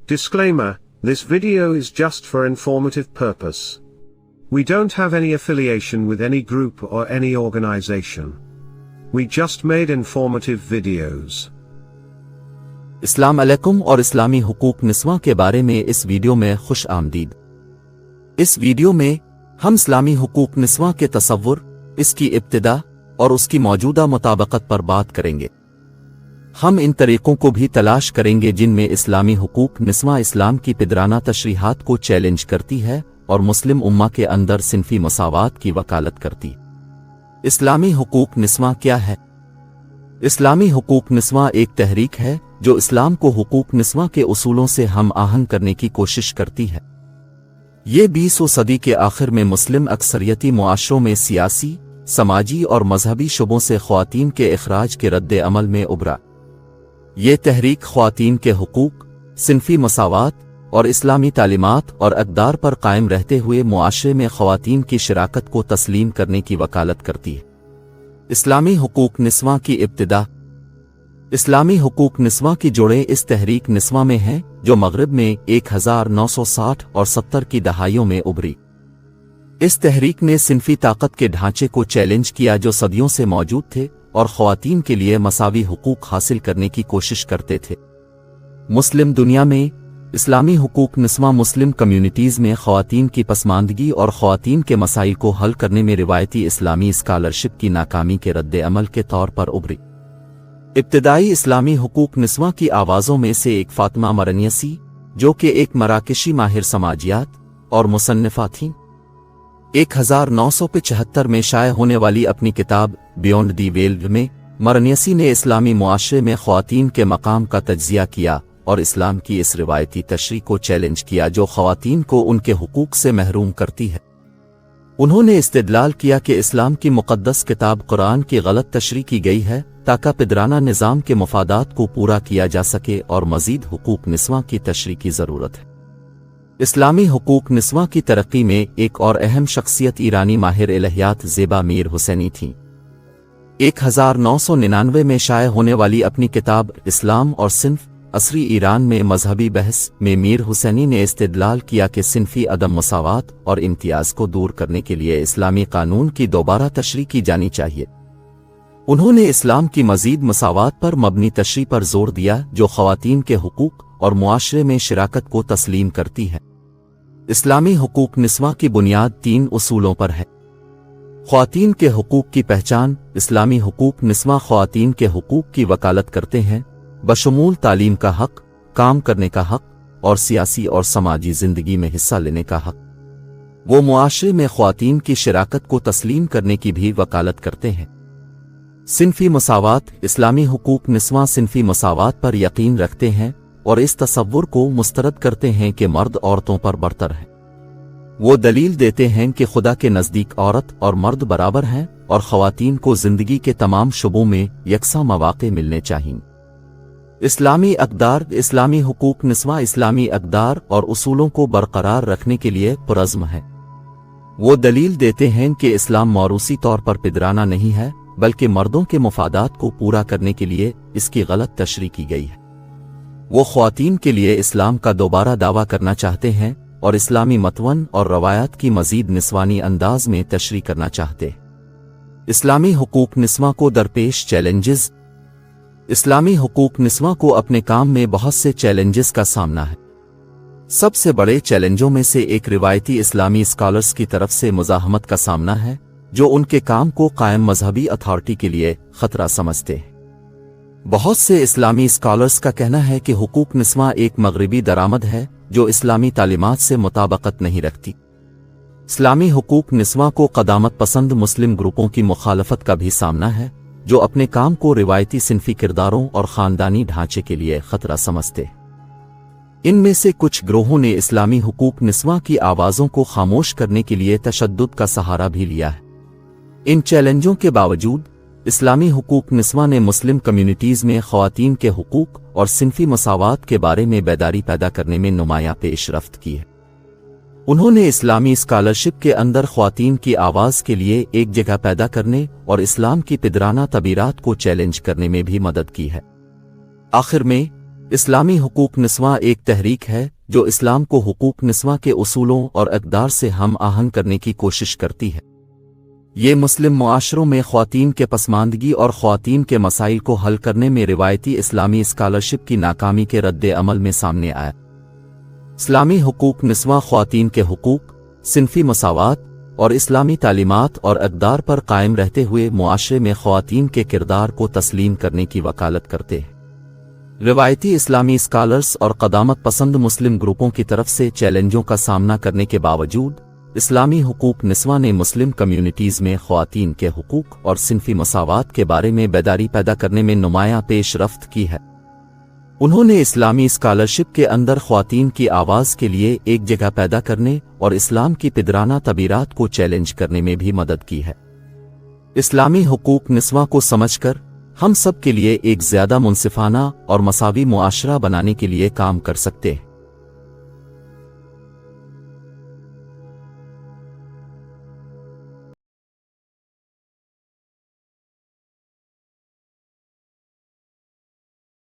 Disclaimer, this video is just for informative purpose. We don't have any affiliation with any group or any organization. We just made informative videos. अस्सलाम अलैकुम और इस्लामी हुकूक निस्वा के बारे में इस video में खुश आमदीद। इस वीडियो में हम इस्लामी हुकूक निस्वा के तसव्वुर, इसकी इब्तिदा और उसकी मौजूदा मुताबिकत पर बात करेंगे। हम इन तरीक़ों को भी तलाश करेंगे जिनमें इस्लामी हुकूक निस्वा इस्लाम की पिदराना तशरीहात को चैलेंज करती है और मुस्लिम उम्मा के अंदर सिनफी मसावात की वकालत करती। इस्लामी हुकूक निस्वा क्या है? इस्लामी हुकूक निस्वा एक तहरीक है जो इस्लाम को हुकूक निस्वा के उसूलों से हम आहंग करने की कोशिश करती है। ये 20वीं सदी के आखिर में मुस्लिम अक्सरियती मुआशरों में सियासी, समाजी और मजहबी शुबों से ख्वातीन के इखराज के रद्द अमल में उभरा। ये तहरीक ख्वातीन के हुकूक, सिनफी मसावात और इस्लामी तालीमात और अक़दार पर कायम रहते हुए मुआशरे में ख्वातीन की शिराकत को तस्लीम करने की वकालत करती है। इस्लामी हुकूक निस्वा की इब्तिदा। इस्लामी हुकूक निस्वा की जोड़ें इस तहरीक निस्वा में हैं जो मगरिब में 1960 और 70 की दहाइयों में उभरी। इस तहरीक ने सिनफी ताकत के ढांचे को चैलेंज किया जो सदियों से मौजूद थे और ख्वातीन के लिए मसावी हुकूक हासिल करने की कोशिश करते थे। मुस्लिम दुनिया में इस्लामी हुकूक निस्वा मुस्लिम कम्युनिटीज़ में ख्वातीन की पसमानदगी और ख्वातीन के मसाइल को हल करने में रिवायती इस्लामी स्कॉलरशिप की नाकामी के रद्द अमल के तौर पर उभरी। इब्तिदाई इस्लामी हुकूक निस्वा की आवाज़ों में से एक फातिमा मरनियसी, जो कि एक मराकशी माहिर समाजियात और मुसन्निफा थीं। 1975 में शाये होने वाली अपनी किताब बियॉन्ड दी वेल में मरनियसी ने इस्लामी मुआशरे में ख्वातीन के मकाम का तज्जिया किया और इस्लाम की इस रिवायती तशरीह को चैलेंज किया जो ख्वातीन को उनके हुकूक से महरूम करती है। उन्होंने इस्तिदलाल किया कि इस्लाम की मुक़द्दस किताब कुरान की गलत तशरीह की गई है ताकि पिदराना निज़ाम के मफादात को पूरा किया जा सके और मज़ीद हुकूक निस्वा की तशरीह की ज़रूरत है। इस्लामी हुकूक निस्वा की तरक्की में एक और अहम शख्सियत ईरानी माहिर इलहियात ज़ेबा मीर हुसैनी थी। 1999 में शाये होने वाली अपनी किताब इस्लाम और सिन्फ असरी ईरान में मजहबी बहस में मीर हुसैनी ने इस्तिदलाल किया कि सिनफी अदम मसावात और इम्तियाज़ को दूर करने के लिए इस्लामी कानून की दोबारा तशरीह की जानी चाहिए। उन्होंने इस्लाम की मज़ीद मसावात पर मबनी तशरीह पर जोर दिया जो ख्वातीन के हुकूक और मुआशरे में शिराकत को तस्लीम करती है। इस्लामी हुकूक निस्वा की बुनियाद 3 उसूलों पर है। ख्वातीन के हुकूक की पहचान। इस्लामी हुकूक निस्वा ख्वातीन के हुकूक की वकालत करते हैं बशमूल तालीम का हक, काम करने का हक और सियासी और समाजी जिंदगी में हिस्सा लेने का हक। वो मुआशरे में ख्वातीन की शिराकत को तस्लीम करने की भी वकालत करते हैं। सिनफी मसावात। इस्लामी हुकूक निस्वा सिनफी मसावात पर यकीन रखते हैं और इस तसव्वुर को मुस्तरद करते हैं कि मर्द औरतों पर बरतर है। वो दलील देते हैं कि खुदा के नज़दीक औरत और मर्द बराबर हैं और ख्वातीन को जिंदगी के तमाम शुबों में यकसा मौक़े मिलने चाहिए। इस्लामी अक़दार। इस्लामी हुकूक निस्वा इस्लामी अक़दार और उसूलों को बरकरार रखने के लिए पुरज़्म है। वो दलील देते हैं कि इस्लाम मौरूसी तौर पर पिदराना नहीं है बल्कि मर्दों के मफादात को पूरा करने के लिए इसकी गलत तशरीह की गई है। वो ख्वातीन के लिए इस्लाम का दोबारा दावा करना चाहते हैं और इस्लामी मतवन और रवायात की मज़ीद निस्वानी अंदाज में तशरीह करना चाहते हैं। इस्लामी हुकूक निस्वा को दरपेश चैलेंजेस। इस्लामी हुकूक निस्वा को अपने काम में बहुत से चैलेंजेस का सामना है। सबसे बड़े चैलेंजों में से एक रिवायती इस्लामी स्कॉलर्स की तरफ से मुज़ाहमत का सामना है जो उनके काम को कायम मजहबी अथॉरिटी के लिए खतरा समझते हैं। बहुत से इस्लामी स्कॉलर्स का कहना है कि हुकूक निस्वा एक मगरिबी दरामद है जो इस्लामी तालीमात से मुताबकत नहीं रखती। इस्लामी हुकूक निस्वा को क़दामत पसंद मुस्लिम ग्रुपों की मुखालफत का भी सामना है जो अपने काम को रिवायती सिनफी किरदारों और ख़ानदानी ढांचे के लिए खतरा समझते हैं। इनमें से कुछ ग्रोहों ने इस्लामी हुकूक निस्वा की आवाज़ों को खामोश करने के लिए तशद्दुद का सहारा भी लिया है। इन चैलेंजों के बावजूद इस्लामी हुकूक निस्वा ने मुस्लिम कम्युनिटीज़ में ख्वातीन के हुकूक और सिनफी मसावात के बारे में बेदारी पैदा करने में नुमायां पेशरफ्त की है। उन्होंने इस्लामी स्कॉलरशिप के अंदर ख्वातीन की आवाज़ के लिए एक जगह पैदा करने और इस्लाम की पिदराना तबीरात को चैलेंज करने में भी मदद की है। आखिर में اسلامی حقوق نسواں ایک تحریک ہے جو اسلام کو حقوق نسواں کے اصولوں اور اقدار سے ہم آہنگ کرنے کی کوشش کرتی ہے۔ یہ مسلم معاشروں میں خواتین کے پسماندگی اور خواتین کے مسائل کو حل کرنے میں روایتی اسلامی اسکالرشپ کی ناکامی کے رد عمل میں سامنے آیا۔ اسلامی حقوق نسواں خواتین کے حقوق، صنفی مساوات اور اسلامی تعلیمات اور اقدار پر قائم رہتے ہوئے معاشرے میں خواتین کے کردار کو تسلیم کرنے کی وکالت کرتے ہیں۔ روایتی اسلامی اسکالرز اور قدامت پسند مسلم گروپوں کی طرف سے چیلنجوں کا سامنا کرنے کے باوجود اسلامی حقوق نسواں نے مسلم کمیونٹیز میں خواتین کے حقوق اور صنفی مساوات کے بارے میں بیداری پیدا کرنے میں نمایاں پیش رفت کی ہے۔ انہوں نے اسلامی اسکالرشپ کے اندر خواتین کی آواز کے لیے ایک جگہ پیدا کرنے اور اسلام کی پدرانہ تعبیرات کو چیلنج کرنے میں بھی مدد کی ہے۔ اسلامی حقوق نسواں کو سمجھ کر ہم سب کے لیے ایک زیادہ منصفانہ اور مساوی معاشرہ بنانے کے لیے کام کر سکتے ہیں۔